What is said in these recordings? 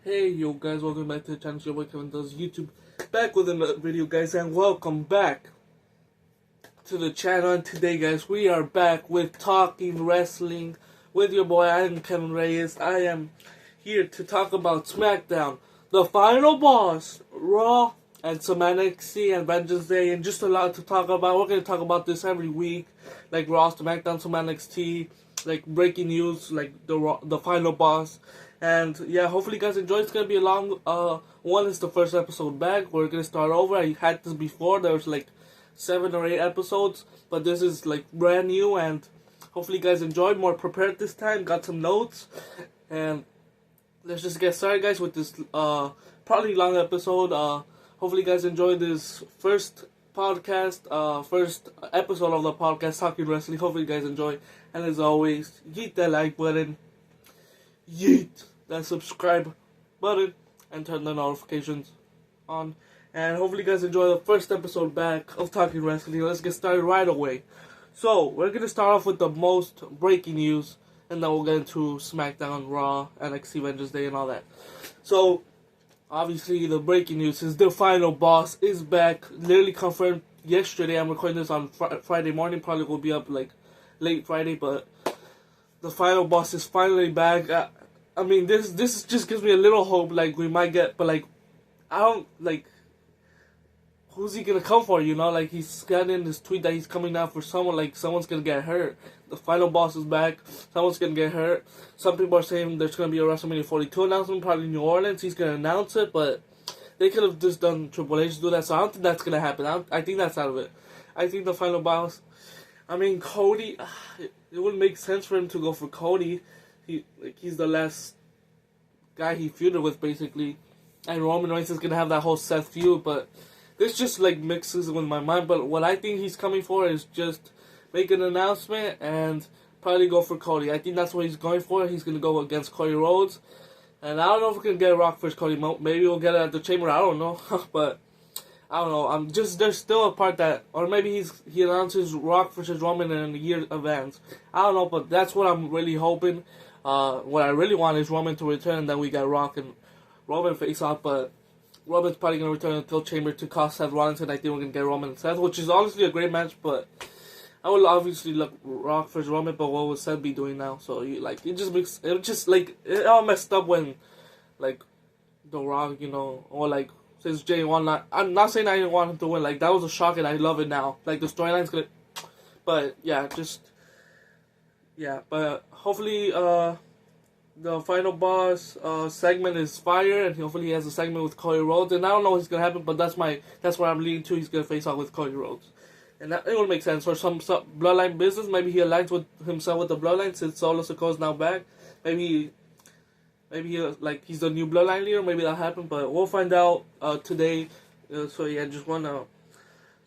Hey yo guys, welcome back to the channel. It's your boy Kevin does YouTube, back with another video guys, and welcome back to the channel. And today guys, we are back with Talking Wrestling with your boy. I am Kevin Reyes. I am here to talk about SmackDown, the final boss, Raw, and some NXT and Vengeance Day, and just a lot to talk about. We're going to talk about this every week, like Raw, SmackDown, some NXT, like breaking news, like the final boss. And yeah, hopefully you guys enjoy. It's gonna be a long one. Is the first episode back. We're gonna start over. I had this before. There was like 7 or 8 episodes, but this is like brand new, and hopefully you guys enjoyed. More prepared this time. Got some notes, and let's just get started, guys, with this probably long episode. Hopefully you guys enjoyed this first podcast, first episode of the podcast, Talking Wrestling. Hopefully you guys enjoy, and as always, hit that like button, yeet that subscribe button, and turn the notifications on. And hopefully you guys enjoy the first episode back of Talking Wrestling. Let's get started right away. So we're gonna start off with the most breaking news, and then we'll get into SmackDown, Raw, NXT Vengeance Day, and all that. So obviously the breaking news is the final boss is back. Literally confirmed yesterday. I'm recording this on Friday morning. Probably will be up like late Friday, but the final boss is finally back. I mean, this just gives me a little hope, like we might get, but like I don't like who's he gonna come for? You know, like he's got in this tweet that he's coming out for someone. Like someone's gonna get hurt. The final boss is back. Someone's gonna get hurt. Some people are saying there's gonna be a WrestleMania 42 announcement, probably in New Orleans. He's gonna announce it, but they could have just done Triple H to do that. So I don't think that's gonna happen. I think that's out of it. I think the final boss. I mean, Cody. It wouldn't make sense for him to go for Cody. He's the last guy he feuded with, basically. And Roman Reigns is gonna have that whole Seth feud, but this just like mixes with my mind. But what I think he's coming for is just make an announcement and probably go for Cody. I think that's what he's going for. He's gonna go against Cody Rhodes, and I don't know if we can get Rock versus Cody. Maybe we'll get it at the Chamber. I don't know, but I don't know. There's still a part that, or maybe he announces Rock versus Roman in a year advance. I don't know, but that's what I'm really hoping. What I really want is Roman to return, and then we got Rock and Roman face off. But Roman's probably gonna return until Chamber to cost Seth Rollins, and I think we're gonna get Roman and Seth, which is honestly a great match. But I would obviously look Rock versus Roman, but what would Seth be doing now? So it all messed up when like The Rock, or like. Since Jay won, I'm not saying I didn't want him to win. Like that was a shock, and I love it now. Like the storyline's gonna, but yeah, But hopefully, the final boss segment is fire, and hopefully he has a segment with Cody Rhodes. And I don't know what's gonna happen, but that's where I'm leaning to. He's gonna face off with Cody Rhodes, and it will make sense for some bloodline business. Maybe he aligns with himself with the bloodline since Solo Sikoa's now back. Maybe he's the new bloodline leader. Maybe that'll happen, but we'll find out today. So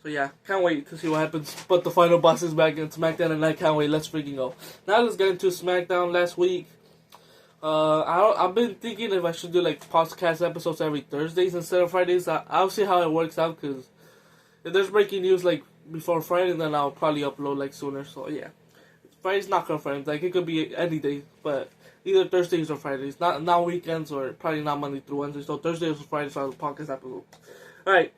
yeah, can't wait to see what happens. But the final boss is back in SmackDown, and I can't wait. Let's freaking go. Now let's get into SmackDown last week. I've been thinking if I should do like podcast episodes every Thursdays instead of Fridays. I'll see how it works out, because if there's breaking news like before Friday, then I'll probably upload like sooner. So yeah, Friday's not confirmed. Like it could be any day, but either Thursdays or Fridays, not weekends, or probably not Monday through Wednesday. So Thursdays or Fridays are the podcast episodes. All right,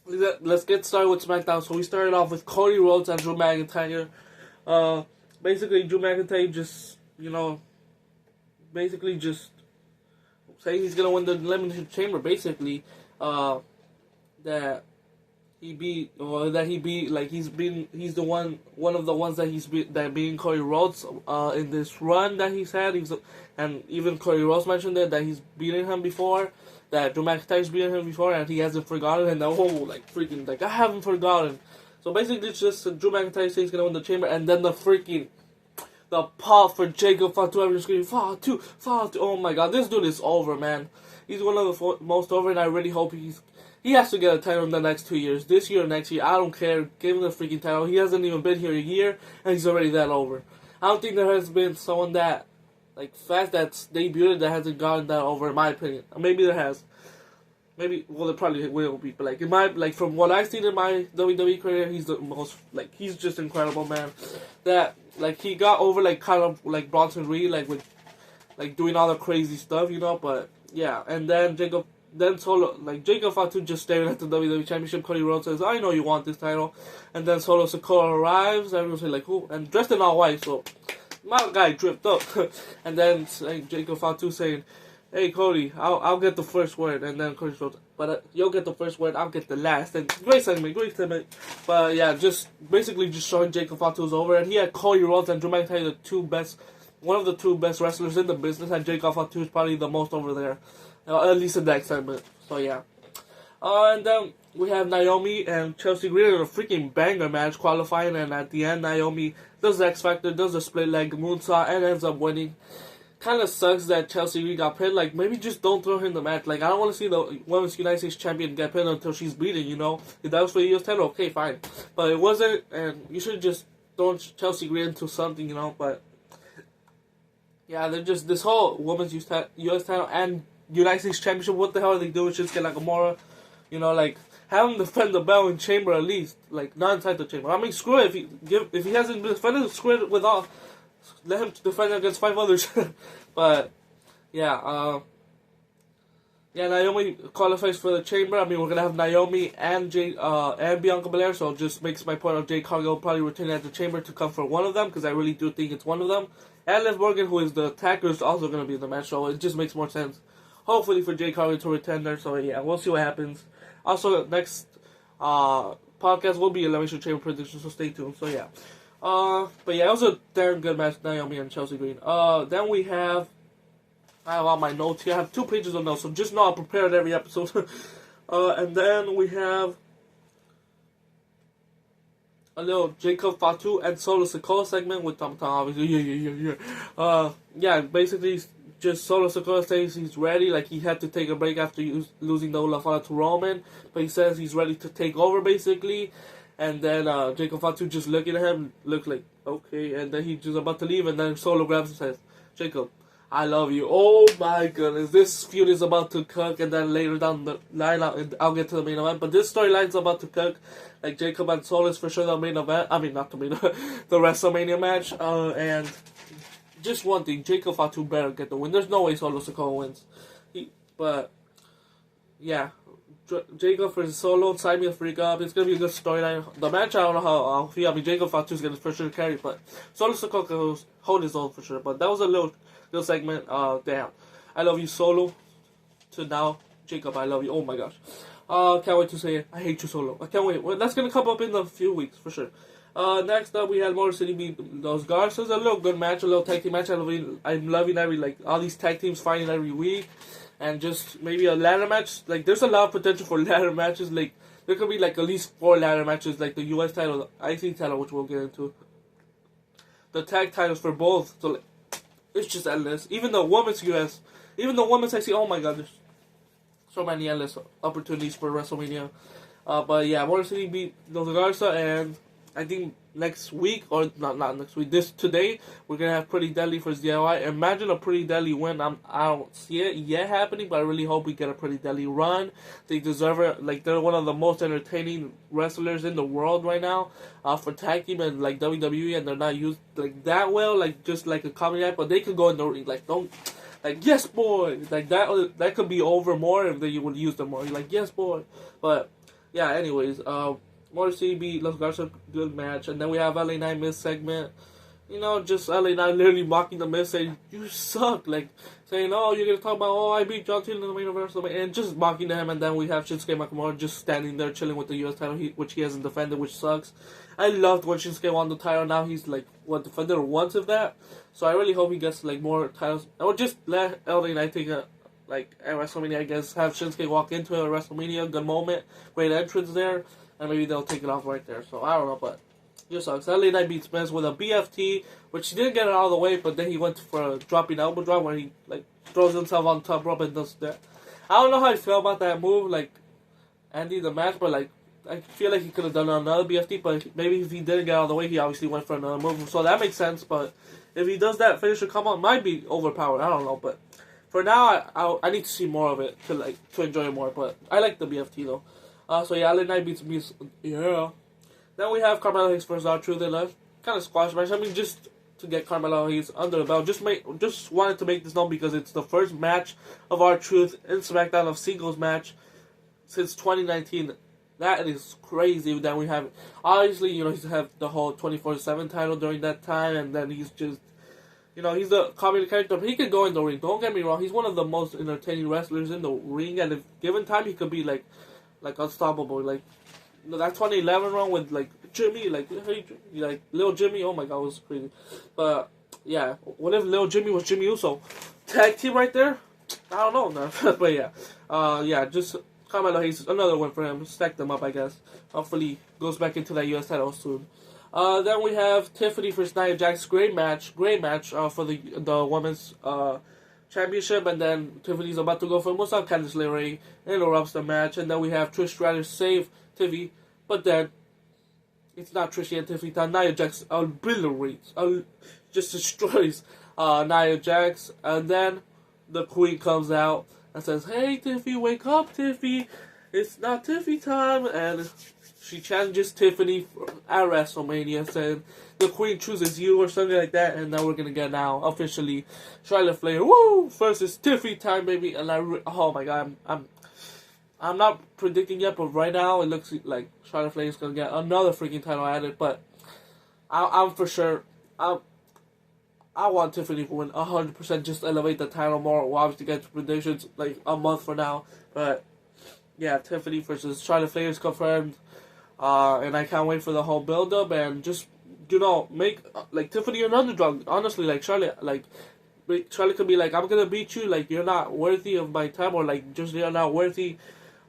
let's get started with SmackDown. So we started off with Cody Rhodes and Drew McIntyre. Basically Drew McIntyre just saying he's gonna win the Elimination Chamber. Basically, that he's the one of the ones that beating Cody Rhodes in this run that he's had. And even Cody Rhodes mentioned that he's beaten him before, that Drew McIntyre's beaten him before, and he hasn't forgotten. And I haven't forgotten. So basically, it's just Drew McIntyre saying he's gonna win the Chamber, and then the pop for Jacob Fatu, everyone's screaming Fatu. Oh my God, this dude is over, man. He's one of the most over, and I really hope he has to get a title in the next 2 years. This year or next year, I don't care. Give him the freaking title. He hasn't even been here a year, and he's already that over. I don't think there has been someone that, like, fast that's debuted that hasn't gotten that over, in my opinion. Maybe there has. Maybe, well, it probably will be. But, from what I've seen in my WWE career, he's the most, he's just incredible, man. That, he got over, kind of, Bronson Reed, with, doing all the crazy stuff, but yeah, and then Jacob Fatu just staring at the WWE Championship. Cody Rhodes says, "I know you want this title," and then Solo Sikoa arrives. Everyone's like, "Who?" And dressed in all white, so my guy dripped up. And then Jacob Fatu saying, "Hey Cody, I'll get the first word," and then Cody goes, "But you'll get the first word, I'll get the last." And great segment. But yeah, just basically just showing Jacob Fatu was over, and he had Cody Rhodes and Drew McIntyre, one of the two best wrestlers in the business, and Jacob Fatu is probably the most over there, at least in that segment. So yeah, and then we have Naomi and Chelsea Green in a freaking banger match qualifying, and at the end Naomi does the X Factor, does the split leg moonsault, and ends up winning. Kind of sucks that Chelsea Green got pinned. Like, maybe just don't throw her in the match. Like, I don't want to see the Women's United States Champion get pinned until she's beaten, you know? If that was for the US title, okay, fine. But it wasn't, and you should just throw Chelsea Green into something, you know? But yeah, they're just, this whole Women's US title and United States Championship, what the hell are they doing? Shinsuke Nakamura, you know, like, have him defend the belt in Chamber at least. Like, not inside the Chamber. I mean, screw it. If he hasn't been defended, screw it with all. Let him defend against 5 others. But, yeah, Naomi qualifies for the Chamber. I mean, we're going to have Naomi and Bianca Belair, so it just makes my point of Jade Cargill probably returning at the Chamber to come for one of them, because I really do think it's one of them. And Liv Morgan, who is the attacker, is also going to be in the match, so it just makes more sense. Hopefully for Jade Cargill to return there, so yeah, we'll see what happens. Also, next podcast will be Elimination Chamber predictions, so stay tuned, so yeah. But yeah, it was a damn good match, Naomi and Chelsea Green. Then we have, I have all my notes here. I have 2 pages of notes, so just know I'm prepared every episode. And then we have a little Jacob Fatu and Solo Sikoa segment with Tom obviously. Yeah, basically just Solo Sikoa says he's ready, like he had to take a break after losing the Olafana to Roman, but he says he's ready to take over, basically. And then Jacob Fatu just looking at him, looked like, okay, and then he's just about to leave, and then Solo grabs him and says, "Jacob, I love you." Oh my goodness, this feud is about to cook, and then later down the line, I'll get to the main event, but this storyline's about to cook. Like, Jacob and Solo is for sure the main event, I mean, not the main the WrestleMania match, and just one thing, Jacob Fatu better get the win. There's no way Solo Sikoa wins. But, yeah. Jacob versus Solo, sign me a freak up. It's gonna be a good storyline. The match, I don't know how I'll feel. I mean, Jacob Fatu is gonna for sure carry, but Solo Sikoa can hold his own for sure. But that was a little segment. Damn, I love you, Solo. To now, Jacob, I love you. Oh my gosh. Can't wait to say it. I hate you, Solo. I can't wait. Well, that's gonna come up in a few weeks for sure. Next up, we had Motor City beat Los Garças. A little good match, a little tag team match. I'm loving all these tag teams fighting every week. And just maybe a ladder match. Like, there's a lot of potential for ladder matches. Like, there could be, like, at least 4 ladder matches. Like, the US title, the IC title, which we'll get into. The tag titles for both. So, like, it's just endless. Even the women's US. Even the women's IC. Oh, my God. There's so many endless opportunities for WrestleMania. But, yeah, Motor City beat Los Garza. And I think next week, or not next week, today, we're going to have Pretty Deadly for DIY. Imagine a Pretty Deadly win. I don't see it yet happening, but I really hope we get a Pretty Deadly run. They deserve it. Like, they're one of the most entertaining wrestlers in the world right now, for tag team and, like, WWE, and they're not used, like, that well, like, just like a comedy act, but they could go in the ring, like, yes, boy, like, that could be over more if they would use them more, like, yes, boy, but, yeah, anyways, Motor City beat Los Garza, good match. And then we have LA Knight Miz segment. You know, just LA Knight literally mocking the Miz, saying, "You suck." Like, saying, "Oh, you're going to talk about, oh, I beat John Cena in the main event." And just mocking him. And then we have Shinsuke Nakamura just standing there chilling with the US title, which he hasn't defended, which sucks. I loved when Shinsuke won the title. Now he's, like, defended once of that. So I really hope he gets, like, more titles. Or just let LA Knight take at WrestleMania, I guess. Have Shinsuke walk into a WrestleMania, good moment, great entrance there. And maybe they'll take it off right there. So, I don't know, but it just sucks. LA Knight beats Miz with a BFT, which he didn't get it all the way, but then he went for a dropping elbow drop where he, like, throws himself on top rope and does that. I don't know how I feel about that move, like, ending the match, but, like, I feel like he could have done another BFT, but maybe if he didn't get out of the way, he obviously went for another move. So that makes sense, but if he does that, finisher come out, might be overpowered. I don't know, but for now, I need to see more of it to enjoy it more, but I like the BFT, though. So yeah, LA Knight beats Miz. Yeah. Then we have Carmelo Hayes versus R-Truth in a kind of squash match. I mean, just to get Carmelo Hayes under the belt. Just wanted to make this known because it's the first match of R-Truth in SmackDown of singles match since 2019. That is crazy that we have. Obviously, you know, he's have the whole 24/7 title during that time, and then he's just, you know, he's the comedy character. But he could go in the ring. Don't get me wrong. He's one of the most entertaining wrestlers in the ring, and if given time, he could be like unstoppable. Like that 2011 run with like Jimmy, like Lil Jimmy. Oh my God, it was crazy. But yeah, what if Lil Jimmy was Jimmy Uso? Tag team right there. I don't know, man. But yeah, just Carmelo Hayes, another one for him. Stack them up, I guess. Hopefully, goes back into that U.S. title soon. Then we have Tiffany versus Nia Jax. Great match for the women's championship. And then Tiffany's about to go for Musa. Candice LeRae interrupts the match. And then we have Trish Stratus save Tiffany. But then, it's not Trish and Tiffany time. Nia Jax obliterates, just destroys Nia Jax. And then the Queen comes out and says, "Hey, Tiffy, wake up, Tiffy. It's not Tiffy time." And she challenges Tiffany at WrestleMania, saying the Queen chooses you or something like that. And now we're going to get now officially Charlotte Flair, woo, versus Tiffy time, baby. And oh my God, I'm not predicting yet, but right now it looks like Charlotte Flair is going to get another freaking title added. But I'm for sure, I want Tiffany to win 100%, just elevate the title more. We'll obviously get to predictions like a month from now. But yeah, Tiffany versus Charlotte Flair is confirmed. And I can't wait for the whole build-up. And just, you know, make like Tiffany an underdog. Honestly, like Charlotte could be like, "I'm going to beat you. Like, you're not worthy of my time." Or like, just you're not worthy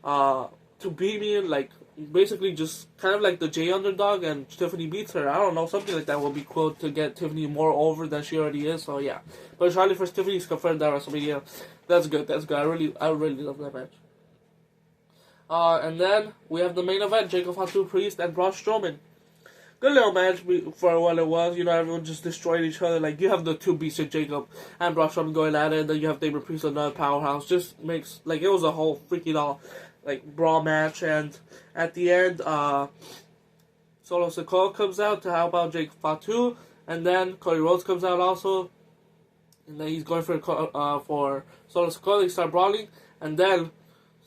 to beat me. And like, basically just kind of like the J underdog, and Tiffany beats her. I don't know, something like that would be cool to get Tiffany more over than she already is. So yeah, but Charlotte versus Tiffany is confirmed at WrestleMania. That's good. I really love that match. And then we have the main event: Jacob Fatu, Priest, and Braun Strowman. Good little match for what it was. You know, everyone just destroyed each other. Like, you have the two beasts of Jacob and Braun Strowman going at it, and then you have Damon Priest, another powerhouse. Just makes, like, it was a whole freaking all brawl match. And at the end, Solo Sikoa comes out to help out Jake Fatu, and then Cody Rhodes comes out also, and then he's going for Solo Sikoa. They start brawling, and then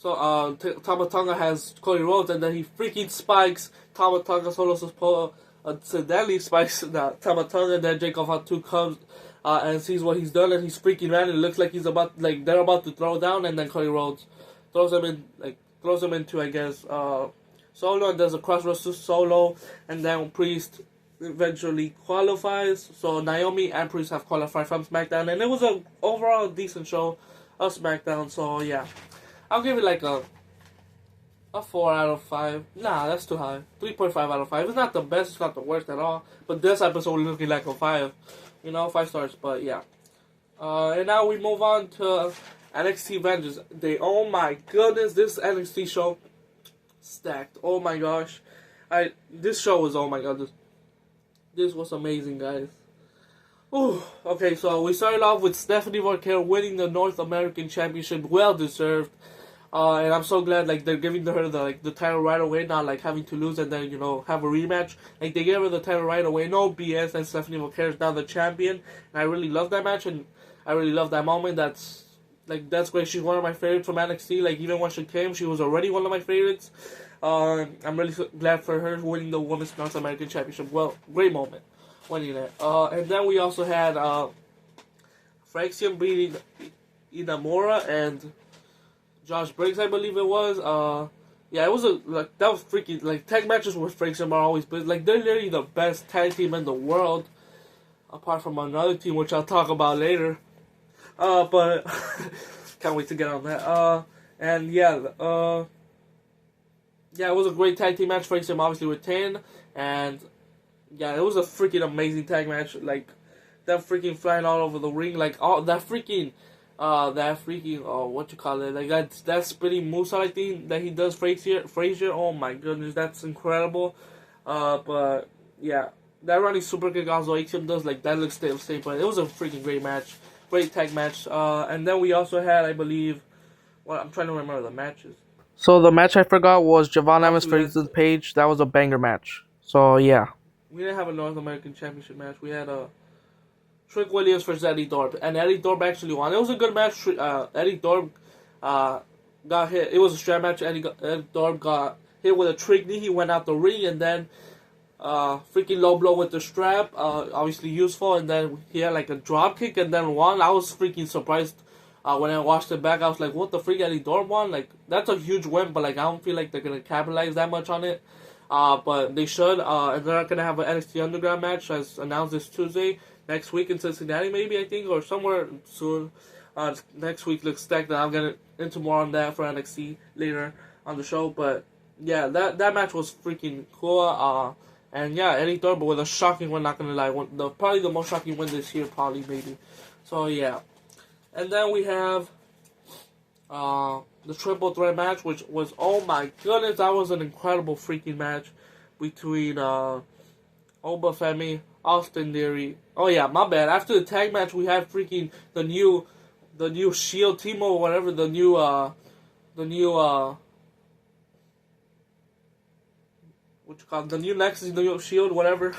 Tama Tonga has Cody Rhodes, and then he freaking spikes Tama Tonga. Solo Sikoa accidentally spikes Tama Tonga, and then Jake Fatu comes and sees what he's done, and he's freaking mad. It looks like they're about to throw down, and then Cody Rhodes throws him into, I guess, Solo, and there's a crossroads to Solo, and then Priest eventually qualifies. So Naomi and Priest have qualified from SmackDown, and it was a overall decent show of SmackDown. So yeah, I'll give it like a 4 out of 5. Nah, that's too high. 3.5 out of 5. It's not the best, it's not the worst at all. But this episode is looking like a 5. You know, 5 stars. But yeah. And now we move on to NXT Vengeance Day. Oh my goodness, this NXT show stacked. Oh my gosh. This show was, oh my god, this was amazing, guys. Ooh, okay, so we started off with Stephanie Vaquero winning the North American Championship, well deserved. And I'm so glad, like, they're giving her the title right away, not like having to lose and then, you know, have a rematch. Like, they gave her the title right away, no BS, and Stephanie Vaquero is now the champion. And I really love that match, and I really love that moment. That's great. She's one of my favorites from NXT. Like, even when she came, she was already one of my favorites. I'm really glad for her winning the Women's North American Championship. Well, great moment winning it. And then we also had Fraxium beating Inamura and Josh Briggs, I believe it was. Yeah, it was that was freaking, like, tag matches with Fraxium are always, but like, they're literally the best tag team in the world, apart from another team which I'll talk about later. But can't wait to get on that. And yeah, yeah, it was a great tag team match. Fraxium obviously retained, and yeah, it was a freaking amazing tag match. Like, them freaking flying all over the ring, like all that freaking, what you call it? Like that spinning moonsault thing that he does, Frazier. Oh my goodness, that's incredible. But yeah, that running super kick also Axiom does, like, that looks still safe. But it was a freaking great match, great tag match. And then we also had, I believe, well, I'm trying to remember the matches. So the match I forgot was Javon Amos versus Page. That was a banger match. So yeah, we didn't have a North American Championship match. We had a Trick Williams versus Eddie Thorpe, and Eddie Thorpe actually won. It was a good match. Eddie Thorpe got hit. It was a strap match. Eddie Thorpe got hit with a trick knee. He went out the ring, and then freaking low blow with the strap. Obviously useful, and then he had like a drop kick, and then won. I was freaking surprised when I watched it back. I was like, "What the freak? Eddie Thorpe won? Like that's a huge win, but like I don't feel like they're gonna capitalize that much on it." But they should. And they're not gonna have an NXT Underground match as announced this Tuesday. Next week in Cincinnati, maybe, I think, or somewhere soon. Next week looks stacked, and I'll get into more on that for NXT later on the show. But yeah, that match was freaking cool. And yeah, Eddie Thorpe with a shocking win, not gonna lie, probably the most shocking win this year, probably, maybe. So yeah, and then we have the triple threat match, which was, oh my goodness, that was an incredible freaking match between Oba Femi, Austin Theory. Oh yeah, my bad. After the tag match, we had freaking the new Shield team or whatever, the new the new Nexus, the new Shield, whatever,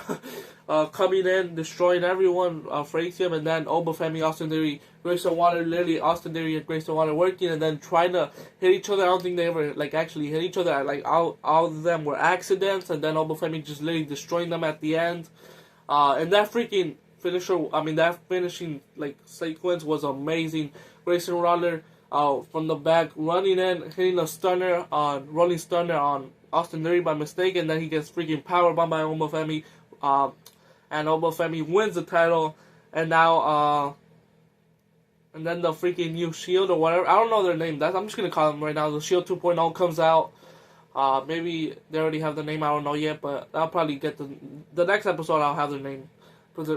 coming in, destroying everyone, Fraxium, and then Oba Femi, Austin Theory, Grayson Waller, literally Austin Theory and Grayson Waller working, and then trying to hit each other. I don't think they ever like actually hit each other. Like all of them were accidents, and then Oba Femi just literally destroying them at the end. And that freaking that finishing like sequence was amazing. Grayson Waller from the back running in, hitting a rolling stunner on Austin Theory by mistake, and then he gets freaking powerbombed by Oba Femi, and Oba Femi wins the title, and now and then the freaking new Shield or whatever, I don't know their name. I'm just gonna call them right now. The Shield 2.0 comes out. Maybe they already have the name. I don't know yet, but I'll probably get the next episode. I'll have their name. Because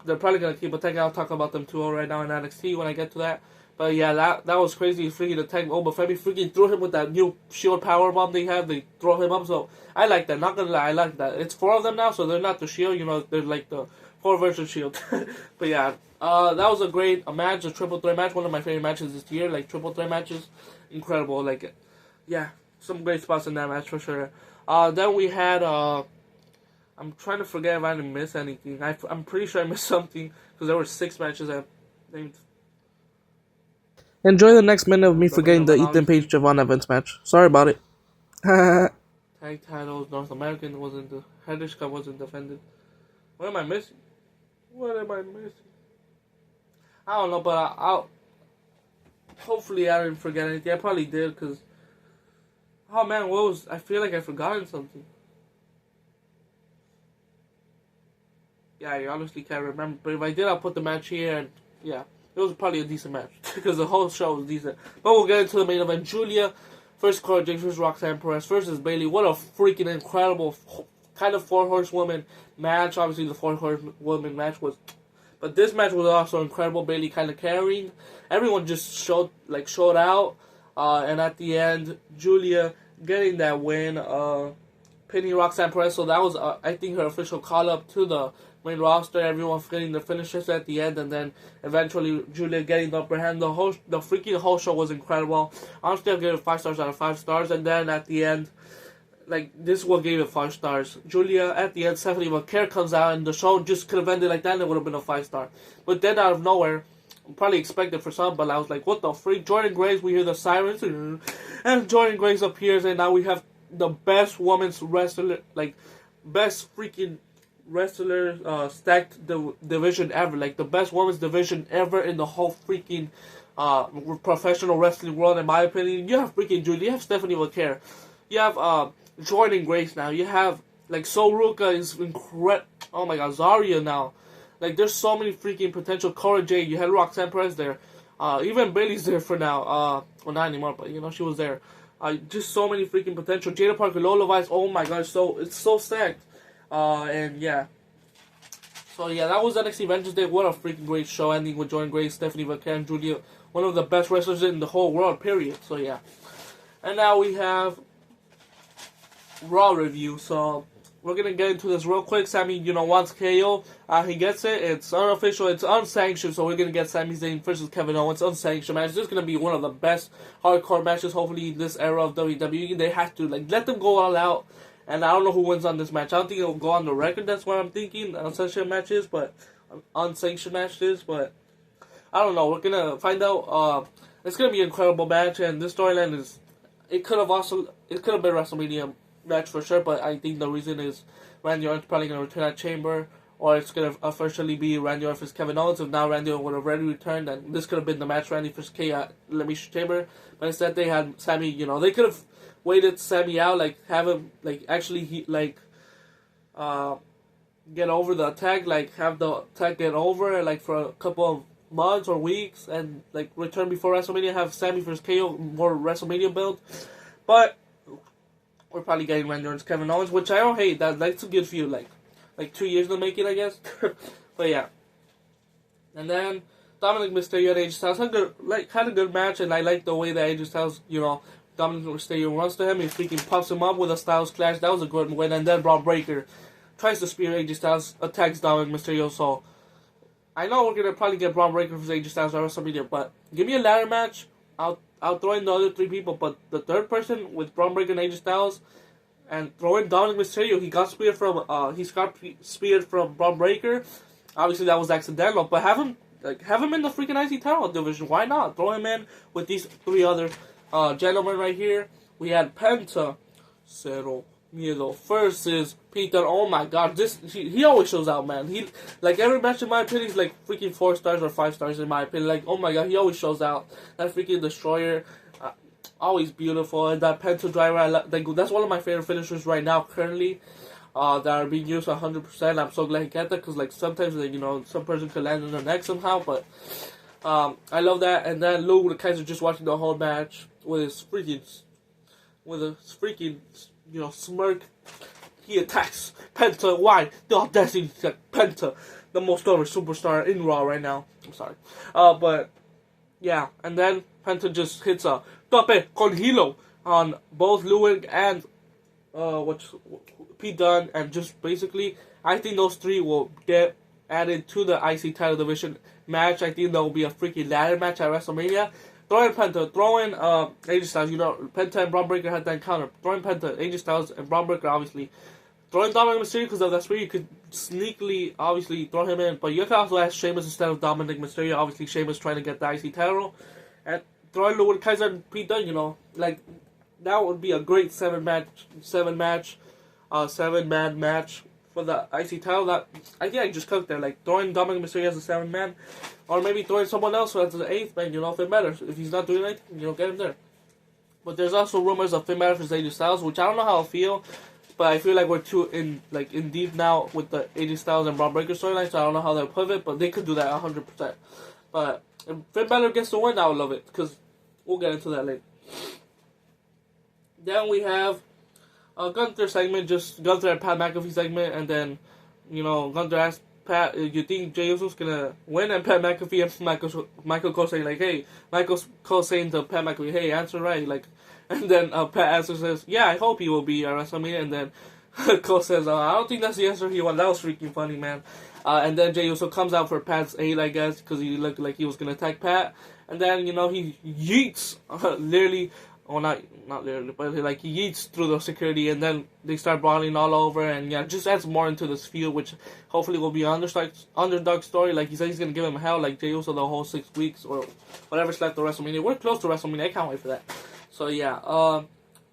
they're probably gonna keep attacking. I'll talk about them too right now in NXT when I get to that. But yeah, that was crazy. Freaking attack Oba Femi, freaking threw him with that new Shield powerbomb they have. They throw him up, so I like that. Not gonna lie, I like that. It's 4 of them now, so they're not the Shield. You know, they're like the 4 versus Shield. But yeah, that was a great match, a triple threat match. One of my favorite matches this year. Like triple threat matches, incredible. Like, yeah, some great spots in that match for sure. Then we had I'm trying to forget if I didn't miss anything. I'm pretty sure I missed something because there were 6 matches I named. Enjoy the next minute of me forgetting the Ethan Page Javon Evans match. Sorry about it. Tag titles, North American wasn't the Headish Cup wasn't defended. What am I missing? I don't know, but I'll hopefully I didn't forget anything. I probably did because oh man, I feel like I forgotten something. Yeah, I honestly can't remember. But if I did, I'll put the match here. And yeah, it was probably a decent match because the whole show was decent. But we'll get into the main event. Julia versus Cora Jade versus Roxanne Perez versus Bayley. What a freaking incredible kind of 4 horsewoman match. Obviously, the 4 horsewoman match was, but this match was also incredible. Bayley kind of carrying. Everyone just showed out. And at the end, Julia getting that win, pinning Roxanne Perez. So that was, I think, her official call-up to the main roster. Everyone getting the finishes at the end, and then eventually Julia getting the upper hand. The freaking whole show was incredible. Honestly, I'll give it 5 stars out of 5 stars. And then at the end, like, this is what gave it 5 stars. Julia, at the end, Stephanie McCare comes out, and the show just could have ended like that, and it would have been a 5 star. But then out of nowhere, probably expected for some, but I was like, what the freak? Jordynne Grace, we hear the sirens, and Jordynne Grace appears, and now we have the best women's wrestler, like, best freaking wrestler stacked division ever, like, the best women's division ever in the whole freaking professional wrestling world, in my opinion. You have freaking Julia, you have Stephanie McCare, you have Jordynne Grace now, you have, like, Soruka is incredible, oh my god, Zarya now. Like, there's so many freaking potential. Cora Jade, you had Roxanne Perez there. Even Bayley's there for now. Well, not anymore, but, you know, she was there. Just so many freaking potential. Jada Parker, Lola Vice, oh my god, it's so stacked. And, yeah. So, yeah, that was NXT Vengeance Day. What a freaking great show, ending with Jordynne Grace, Stephanie McCare, and Julia. One of the best wrestlers in the whole world, period. So, yeah. And now we have Raw review, so we're going to get into this real quick. Sami, wants KO. He gets it. It's unofficial. It's unsanctioned. So we're going to get Sami Zayn versus Kevin Owens. Unsanctioned match. This is going to be one of the best hardcore matches, hopefully, in this era of WWE. They have to, let them go all out. And I don't know who wins on this match. I don't think it'll go on the record. That's what I'm thinking. Unsanctioned matches. But unsanctioned matches, but I don't know. We're gonna find out. It's gonna be an incredible match, and this storyline is. It could have been WrestleMania match for sure, but I think the reason is Randy Orton's probably gonna return at Chamber, or it's gonna officially be Randy Orton versus Kevin Owens. If now Randy Orton would have already returned, and this could have been the match Randy versus K at Elimination Chamber, but instead they had Sammy. You know, they could have waited Sammy out, like have him get over the tag, like have the tag get over like for a couple of months or weeks, and like return before WrestleMania, have Sammy versus KO, more WrestleMania build. But we're probably getting Randy Orton's Kevin Owens, which I don't hate. That's a good feud, like 2 years to make it, I guess. But yeah, and then Dominic Mysterio and AJ Styles had a good match, and I like the way that AJ Styles, Dominic Mysterio runs to him, he freaking pops him up with a Styles Clash. That was a good win, and then Braun Breaker tries to spear AJ Styles, attacks Dominic Mysterio. So I know we're gonna probably get Braun Breaker versus AJ Styles at WrestleMania, but give me a ladder match. I'll throw in the other 3 people, but the third person with Braun Breaker and AJ Styles, and throw in Dominic Mysterio. He got speared from Braun Breaker. Obviously that was accidental, but have him in the freaking IC title division. Why not? Throw him in with these 3 other gentlemen right here. We had Penta, Cero Miedo versus Peter. Oh my god, he always shows out, man. He, like, every match in my opinion is like freaking 4 stars or 5 stars in my opinion. Like, oh my god, he always shows out. That freaking Destroyer, always beautiful. And that Penta Driver, that's one of my favorite finishers right now currently, that are being used 100%. I'm so glad he got that, because like sometimes some person could land in the neck somehow, but I love that. And then Lou with Kaiser just watching the whole match with his freaking smirk. He attacks Penta. Why? The audacity to attack Penta, the most over superstar in Raw right now. I'm sorry. But yeah, and then Penta just hits a tope con hilo on both Ludwig and Pete Dunne, and just basically, I think those 3 will get added to the IC title division match. I think there will be a freaking ladder match at WrestleMania. Throw in Penta, throw in AJ Styles. Penta and Braun Breaker had that encounter. Throw in Penta, AJ Styles, and Braun Breaker, obviously. Throw in Dominic Mysterio, because that's where you could sneakily, obviously, throw him in. But you can also ask Sheamus instead of Dominic Mysterio. Obviously, Sheamus trying to get the IC title. And throw in Ludwig Kaiser and Pete Dunne, like, that would be a great 7-man match for the IC title. That I think I just cooked there. Like, throwing Dominic Mysterio as a 7-man, or maybe throwing someone else as the 8th man. If it matters, if he's not doing anything, get him there. But there's also rumors of Finn Balor versus AJ Styles, which I don't know how I feel, but I feel like we're too in deep now with the AJ Styles and Braun Breaker storyline, so I don't know how they'll pivot, but they could do that 100%. But if Finn Balor gets the win, I would love it, because we'll get into that later. Then we have a Gunther segment, just Gunther and Pat McAfee segment, and then, Gunther asked Pat, you think Jey Uso's gonna win? And Pat McAfee and Michael Cole saying, like, hey, Michael Cole saying to Pat McAfee, hey, answer right, like, and then Pat answers says, yeah, I hope he will be at WrestleMania, and then Cole says, I don't think that's the answer he wanted. That was freaking funny, man. And then Jey Uso comes out for Pat's aid, I guess, because he looked like he was gonna attack Pat, and then, he yeets, literally, well, not literally, but like he yeets through the security, and then they start brawling all over, and yeah, just adds more into this feud, which hopefully will be an underdog story. Like he said, he's gonna give him hell, like Jey Uso, the whole 6 weeks or whatever's left of WrestleMania. We're close to WrestleMania. I can't wait for that. So yeah,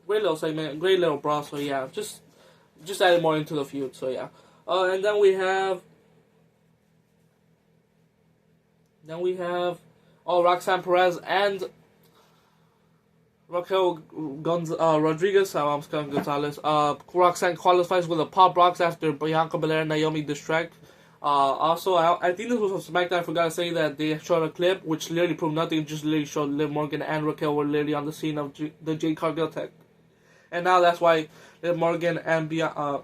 great little segment, great little brawl. So yeah, just added more into the feud. So yeah, and then we have Roxanne Perez and Raquel Rodriguez, Gonzalez. Roxanne qualifies with a pop rocks after Bianca Belair and Naomi distract. Also, I think this was on SmackDown. I forgot to say that they showed a clip which literally proved nothing. Just literally showed Liv Morgan and Raquel were literally on the scene of the Jade Cargill tech, and now that's why Liv Morgan and Bianca.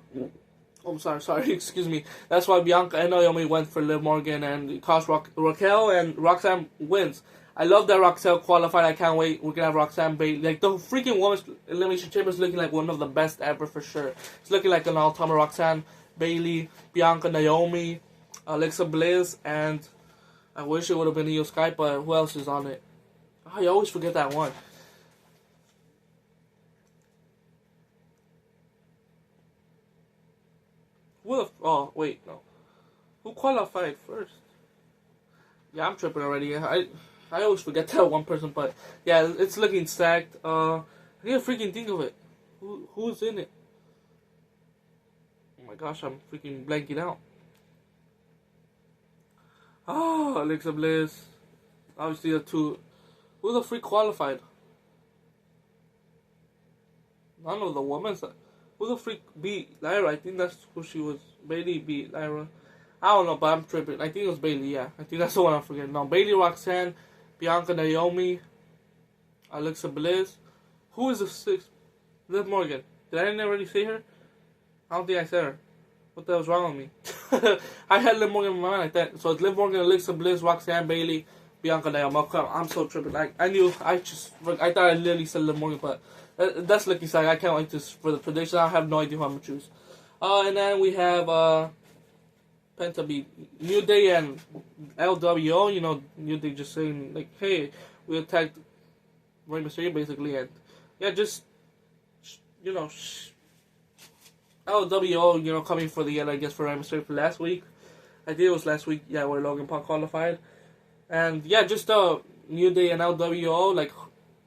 I'm sorry, excuse me. That's why Bianca and Naomi went for Liv Morgan, and it cost Raquel, and Roxanne wins. I love that Roxanne qualified. I can't wait. We're gonna have Roxanne Bayley. Like, the freaking Women's Elimination Chamber is looking like one of the best ever for sure. It's looking like an all-timer. Roxanne, Bayley, Bianca, Naomi, Alexa Bliss, and I wish it would have been Io Sky, but who else is on it? I always forget that one. Oh, wait, no. Who qualified first? Yeah, I'm tripping already. I always forget that one person, but yeah, it's looking stacked. I can't freaking think of it. Who's in it? Oh my gosh, I'm freaking blanking out. Oh, Alexa Bliss. Obviously the two. Who the freak qualified? None of the women. Who the freak beat Lyra? I think that's who she was. Bailey beat Lyra. I don't know, but I'm tripping. I think it was Bailey, yeah. I think that's the one I'm forgetting. No, Bailey, Roxanne, Bianca, Naomi, Alexa Bliss. Who is the sixth? Liv Morgan. Did I already say her? I don't think I said her. What the hell's wrong with me? I had Liv Morgan in my mind like that. So it's Liv Morgan, Alexa Bliss, Roxanne, Bailey, Bianca, Naomi. I'm so tripping. I thought I literally said Liv Morgan, but that's looking sad. I can't wait for the prediction. I have no idea who I'm going to choose. And then we have Penta beat New Day and LWO. You know, New Day just saying, like, hey, we attacked Rey Mysterio, basically. And, yeah, just, you know, LWO, you know, coming for the end, I guess, for Rey Mysterio for last week. I think it was last week, yeah, where Logan Paul qualified. And, yeah, just New Day and LWO, like,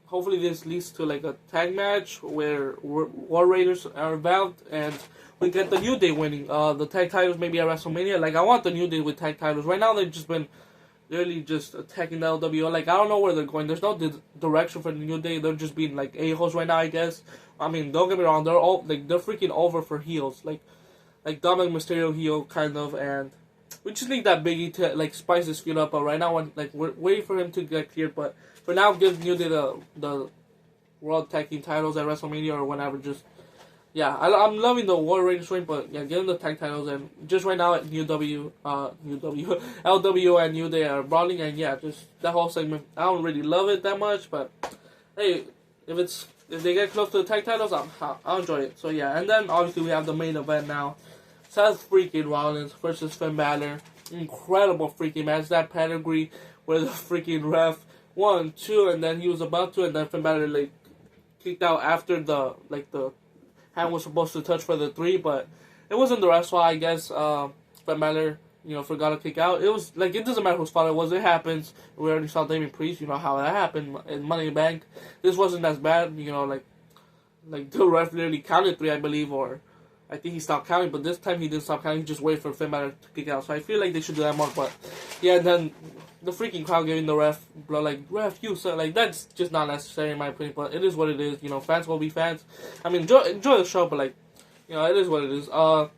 hopefully this leads to, like, a tag match where War Raiders are involved and we get the New Day winning the tag titles maybe at WrestleMania. Like, I want the New Day with tag titles. Right now, they've just been literally just attacking the LWO. Like, I don't know where they're going. There's no direction for the New Day. They're just being, like, a-holes right now, I guess. I mean, don't get me wrong. They're all, like, they're freaking over for heels. Like Dominic Mysterio heel, kind of, and we just need that Biggie to, like, spice this feud up. But right now, we're waiting for him to get cleared. But for now, give New Day the World Tag Team titles at WrestleMania or whenever. Just, yeah, I'm loving the War Raiders reign, but yeah, give them the tag titles. And just right now at LWO and New Day are brawling, and yeah, just that whole segment. I don't really love it that much, but hey, if they get close to the tag titles, I'll enjoy it. So yeah, and then obviously we have the main event now. Seth freaking Rollins versus Finn Balor. Incredible freaking match. That pedigree where the freaking ref 1, 2, and then he was about to, and then Finn Balor, like, kicked out after the hand was supposed to touch for the 3, but it wasn't the ref's fault, I guess. Finn Balor, you know, forgot to kick out. It was, like, it doesn't matter whose fault it was. It happens. We already saw Damian Priest, you know how that happened in Money in the Bank. This wasn't as bad, you know, like the ref literally counted 3, I believe, or I think he stopped counting, but this time he didn't stop counting. He just waited for Finn Balor to kick out. So I feel like they should do that more, but yeah, and then the freaking crowd giving the ref blood, like, ref, you, so, like, that's just not necessary in my opinion, but it is what it is. You know, fans will be fans. I mean, enjoy the show, but, like, you know, it is what it is. Not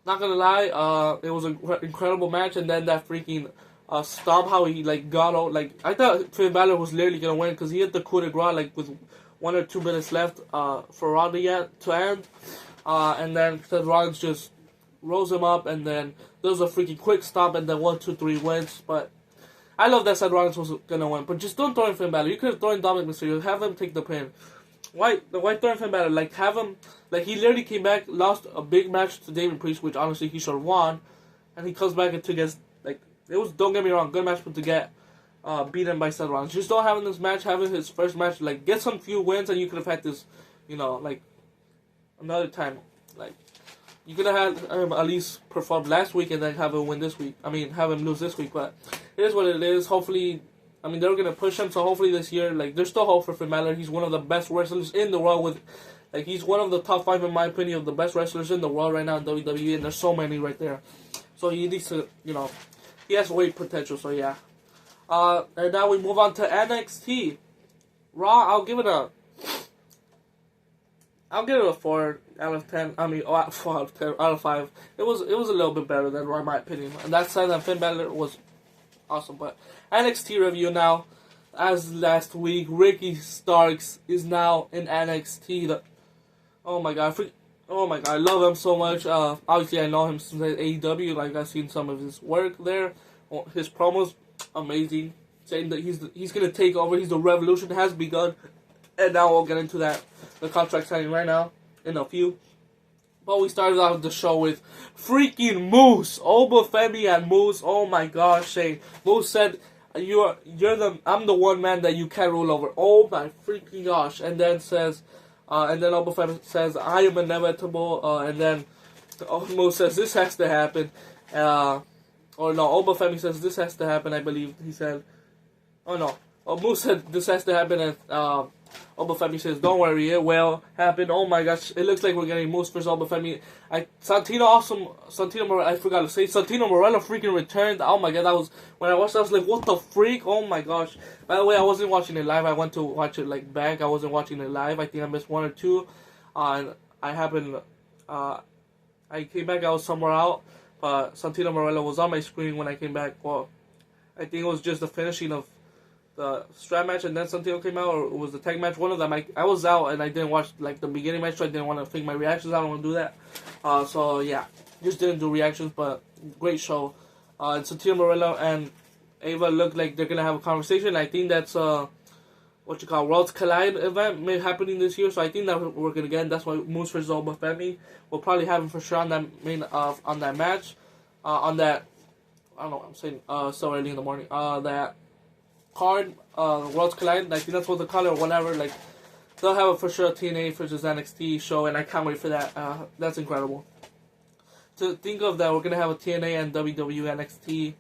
gonna lie, it was an incredible match, and then that freaking stomp, how he, like, got out, like, I thought Finn Balor was literally gonna win, because he hit the coup de grace, like, with 1 or 2 minutes left for Ronda yet to end, and then Seth Rollins just rose him up, and then there was a freaking quick stop, and then 1, 2, 3 wins. But I love that Seth Rollins was gonna win, but just don't throw in Finn Balor. You could have thrown in Dominic Mysterio, have him take the pin. Why throw in Finn Balor? Like, have him, like, he literally came back, lost a big match to Damian Priest, which honestly he should have won, and he comes back and to get, like, it was, don't get me wrong, good match, but to get beaten by Seth Rollins. Just don't have in this match, having his first match, like, get some few wins, and you could have had this, you know, like, another time, like, you could have had him at least perform last week and then have him win this week. I mean, have him lose this week, but it is what it is. Hopefully, I mean, they're going to push him, so hopefully this year, like, there's still hope for Finn Balor. He's one of the best wrestlers in the world with, like, he's one of the top 5, in my opinion, of the best wrestlers in the world right now in WWE, and there's so many right there. So he needs to, you know, he has great potential, so yeah. And now we move on to NXT. Raw, I'll give it a 4 out of 10. I mean, 4 out of 10, out of 5. It was a little bit better than Raw, in my opinion. And that said, that Finn Balor was awesome. But NXT review now. As last week, Ricky Starks is now in NXT. Oh my god, I love him so much. Obviously, I know him since AEW. Like, I've seen some of his work there. His promos, amazing. Saying that he's gonna take over. The revolution has begun. And now we'll get into that. The contract signing right now in a few. But we started out the show with freaking Moose, Oba Femi and Moose. Oh my gosh, Shane. Moose said, I'm the one man that you can't rule over. Oh my freaking gosh. And then Oba Femi says, I am inevitable. And then Moose says, this has to happen. Or no, Oba Femi says this has to happen. I believe he said. Oh no, Moose said this has to happen, and Oba Femi says, "Don't worry, it will happen." Oh my gosh, it looks like we're getting Moose versus Oba Femi. Santino Morella. I forgot to say, Santino Morella freaking returned. Oh my god, that was when I watched. I was like, "What the freak?" Oh my gosh. By the way, I wasn't watching it live. I went to watch it like back. I wasn't watching it live. I think I missed one or two. And I happened. I came back. I was somewhere out. But Santino Morella was on my screen when I came back. Well, I think it was just the finishing of the strap match, and then Santino came out, or it was the tag match. One of them, I was out, and I didn't watch like the beginning match, so I didn't want to fake my reactions. I don't want to do that. So yeah, just didn't do reactions, but great show. And Santino Morella and Ava look like they're gonna have a conversation. I think that's Worlds Collide event may happening this year, so I think that we're gonna get. That's why Moose vs. Oba Femi will probably have him for sure on that main on that match, on that. I don't know what I'm saying. So early in the morning. That card, Worlds Collide. I think that's what they call it or whatever. Like they'll have a for sure TNA versus NXT show, and I can't wait for that. That's incredible. To think of that, we're gonna have a TNA and WWE NXT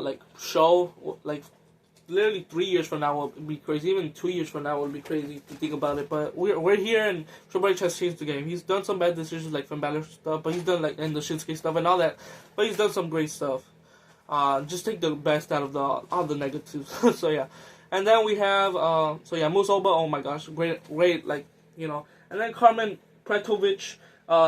like show like. Literally 3 years from now will be crazy. Even 2 years from now will be crazy to think about it. But we're here, and Triple H has changed the game. He's done some bad decisions like Finn Balor stuff, but he's done like and the Shinsuke stuff and all that. But he's done some great stuff. Just take the best out of all the negatives. So yeah, and then we have Moose Oba. Oh my gosh, great like and then Carmen Pretovic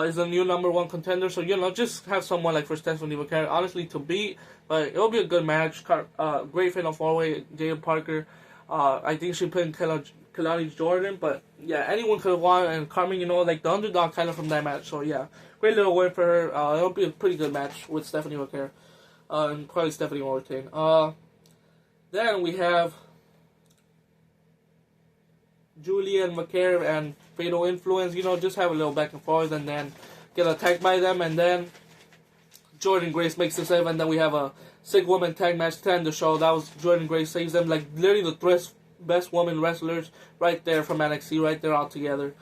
is the new #1 contender. So just have someone like for Stephanie McCarron honestly to beat. But it'll be a good match. Great Fatal 4-Way, Jade Parker. I think she put in Kalani Jordan. But yeah, anyone could have won. And Carmen, like the underdog kind of from that match. So yeah, great little win for her. It'll be a pretty good match with Stephanie McCarron. And probably Stephanie will retain. Then we have Julian McCarron and Fatal Influence. Just have a little back and forth and then get attacked by them. And then Jordan Grace makes the save, and then we have a 6-woman tag match to end the show. That was Jordan Grace saves them, like literally the 3 best women wrestlers right there from NXT, right there all together.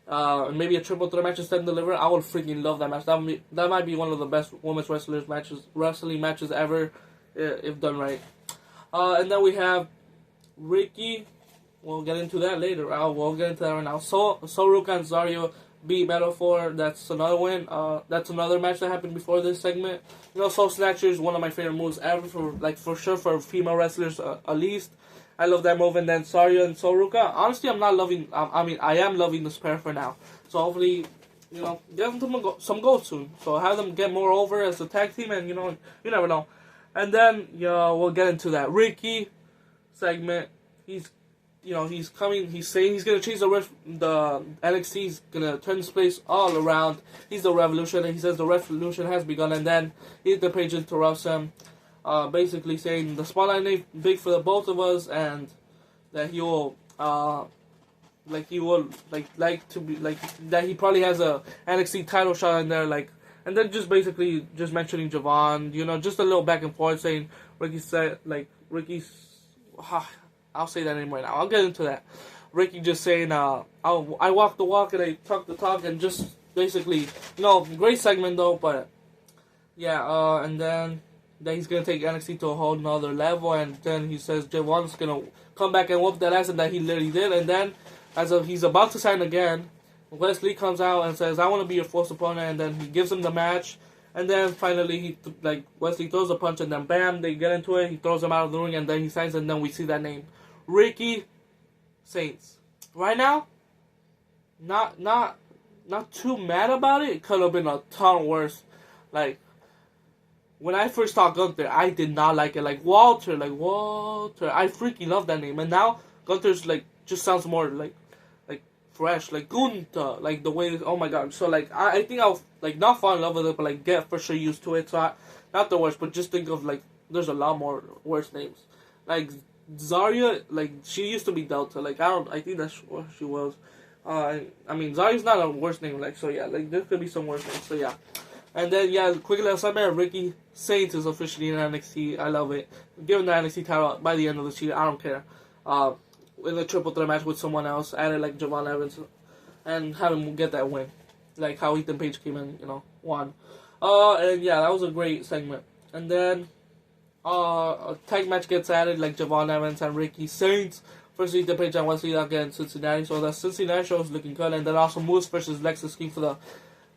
Maybe a triple threat match instead of deliver. I would freaking love that match. That might be one of the best women's wrestling matches ever, if done right. And then we have Ricky. We'll get into that later. We'll get into that right now. Soruka and Zario beat Metaphor. That's another win. That's another match that happened before this segment. Soul Snatcher is one of my favorite moves ever for sure for female wrestlers at least. I love that move. And then Saria and Soruka. Honestly, I'm not loving. I am loving this pair for now. So hopefully, get them some goals soon. So have them get more over as a tag team, and you never know. And then we'll get into that Ricky segment. He's coming. He's saying he's gonna change the NXT. He's gonna turn this place all around. He's the revolution, and he says the revolution has begun. And then the page interrupts him, basically saying the spotlight ain't big for the both of us, and that he will like to be that he probably has a NXT title shot in there, and then just basically just mentioning Javon. Just a little back and forth saying Ricky's. I'll say that name right now. I'll get into that. Ricky just saying, I walk the walk and I talk the talk, and just basically, great segment though, but yeah, and then he's gonna take NXT to a whole nother level, and then he says Javon's gonna come back and whoop that ass, and that he literally did, and then he's about to sign again, Wesley comes out and says, I want to be your first opponent, and then he gives him the match. And then finally, Wesley throws a punch, and then bam, they get into it. He throws him out of the ring, and then he signs, and then we see that name, Ricky Saints. Right now, not too mad about it. It could have been a ton worse. When I first saw Gunther, I did not like it. Walter. I freaking love that name. And now Gunther's just sounds more like fresh, Gunther, the way, oh my god. So I think I'll not fall in love with it, but get for sure used to it. So not the worst, but just think of there's a lot more worse names. Zarya, she used to be Delta. I think that's what she was. Zarya's not a worse name. So yeah, there could be some worse names. So yeah. And then yeah, quick little segment. Ricky Saints is officially in NXT. I love it. Give him the NXT title by the end of the year. I don't care. In a triple threat match with someone else, added Javon Evans, and have him get that win, how Ethan Page came in, won. And yeah, that was a great segment. And then a tag match gets added, like Javon Evans and Ricky Saints versus the Page and Wesley against Cincinnati. So the Cincinnati show is looking good. And then also Moose versus Lexus King for the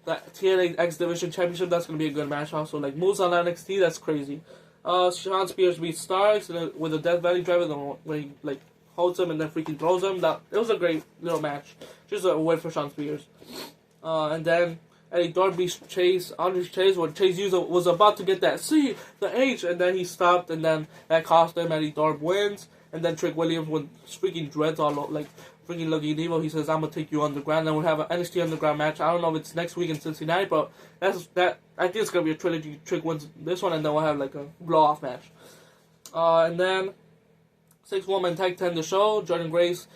TNA X Division Championship. That's going to be a good match. Also, like Moose on NXT, that's crazy. Sean Spears beats Starks with a Death Valley driver where he like holds him and then freaking throws him. It was a great little match. Just a win for Sean Spears. And then Eddie Thorpe beats Andre Chase, when Chase was about to get that C, the H, and then he stopped, and then that cost him. Eddie Thorpe wins, and then Trick Williams with freaking dreads all like freaking looking evil. He says, "I'm gonna take you underground." Then we'll have an NXT underground match. I don't know if it's next week in Cincinnati, but that. I think it's gonna be a trilogy. Trick wins this one, and then we'll have like a blow off match. And then 6-woman tag team the show. Jordan Grace,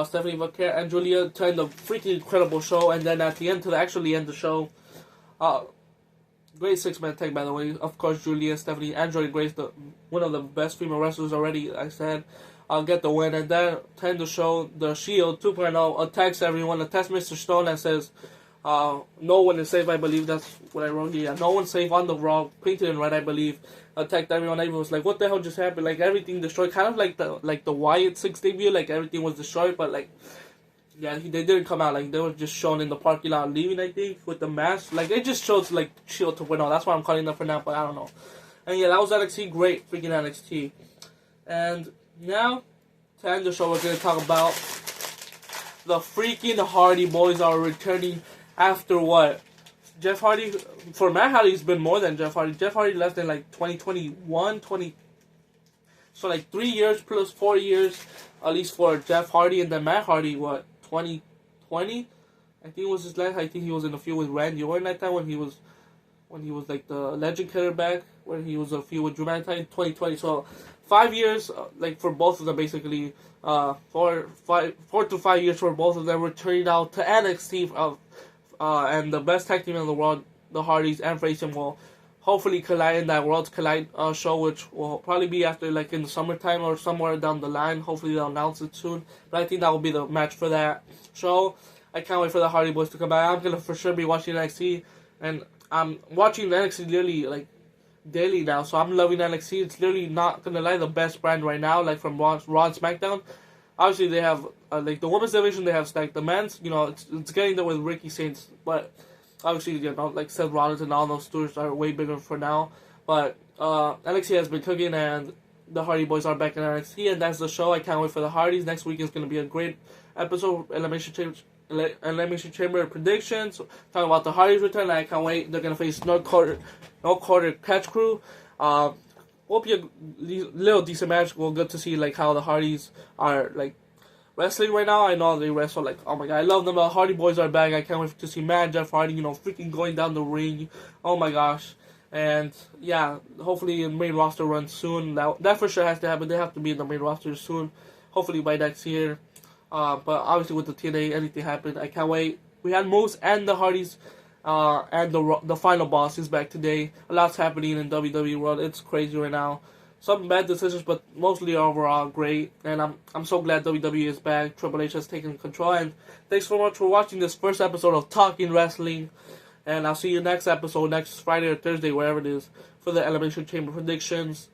Stephanie Vaquer, and Julia to end a freaking incredible show. And then at the end, to actually end the show, great 6-man tag, by the way. Of course, Julia, Stephanie, and Jordan Grace, one of the best female wrestlers already, I said, get the win. And then to end the show, the Shield 2.0 attacks everyone, attacks Mr. Stone, and says, no one is safe, I believe. That's what I wrote here. No one's safe on the Raw, painted in red, I believe. Attacked everyone. Everyone was like, what the hell just happened? Like, everything destroyed. Kind of like the Wyatt 6 debut. Like, everything was destroyed. But, like, yeah, they didn't come out. Like, they were just shown in the parking lot leaving, I think, with the mask. Like, it just shows, like, Shield 2.0. That's why I'm calling them for now, but I don't know. And, yeah, that was NXT. Great freaking NXT. And now, to end the show, we're going to talk about the freaking Hardy Boys are returning after what? Jeff Hardy, for Matt Hardy, it's been more than Jeff Hardy. Jeff Hardy left in like 2021, so like 3 years plus 4 years, at least for Jeff Hardy, and then Matt Hardy, what, 2020? I think it was his last. I think he was in a feud with Randy Orton at that when he was like the Legend Killer back, when he was a feud with Drew McIntyre in 2020. So 5 years, like for both of them, basically, 4 to 5 years for both of them, returning out to NXT. And the best tag team in the world, the Hardys and Frasian, will hopefully collide in that Worlds Collide show, which will probably be after, like, in the summertime or somewhere down the line. Hopefully they'll announce it soon. But I think that will be the match for that show. I can't wait for the Hardy Boys to come back. I'm going to for sure be watching NXT. And I'm watching NXT literally, like, daily now. So I'm loving NXT. It's literally, not going to lie, the best brand right now, like, from Raw and SmackDown. Obviously, they have, like, the women's division, they have, like, the men's, you know, it's getting there with Ricky Saints, but obviously, you know, like, Seth Rollins and all those stars are way bigger for now, but NXT has been cooking, and the Hardy Boys are back in NXT, and that's the show. I can't wait for the Hardys. Next week is going to be a great episode, Elimination Chamber predictions, talking about the Hardys return, I can't wait. They're going to face No Quarter Catch Crew. Will be a little decent match. We'll get to see like how the Hardys are like wrestling right now. I know they wrestle like, oh my god, I love them. The Hardy Boys are back. I can't wait to see Matt and Jeff Hardy, you know, freaking going down the ring. Oh my gosh. And yeah, hopefully the main roster runs soon. That for sure has to happen. They have to be in the main roster soon. Hopefully by next year. But obviously with the TNA, anything happened. I can't wait. We had Moose and the Hardys. And the final boss is back today. A lot's happening in WWE world. It's crazy right now. Some bad decisions, but mostly overall great. And I'm so glad WWE is back. Triple H has taken control. And thanks so much for watching this first episode of Talking Wrestling. And I'll see you next episode, next Friday or Thursday, wherever it is, for the Elimination Chamber predictions.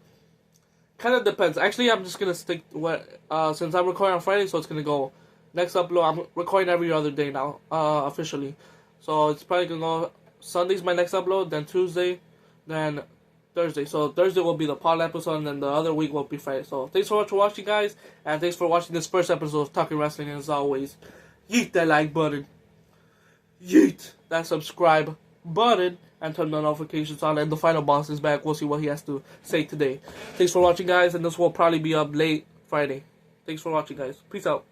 Kind of depends. Actually, I'm just gonna stick to what since I'm recording on Friday, so it's gonna go next upload. I'm recording every other day now, officially. So it's probably going to go, Sunday's my next upload, then Tuesday, then Thursday. So Thursday will be the pod episode, and then the other week will be Friday. So thanks so much for watching, guys, and thanks for watching this first episode of Talking Wrestling. And as always, yeet that like button, yeet that subscribe button, and turn the notifications on. And the final boss is back. We'll see what he has to say today. Thanks for watching, guys, and this will probably be up late Friday. Thanks for watching, guys. Peace out.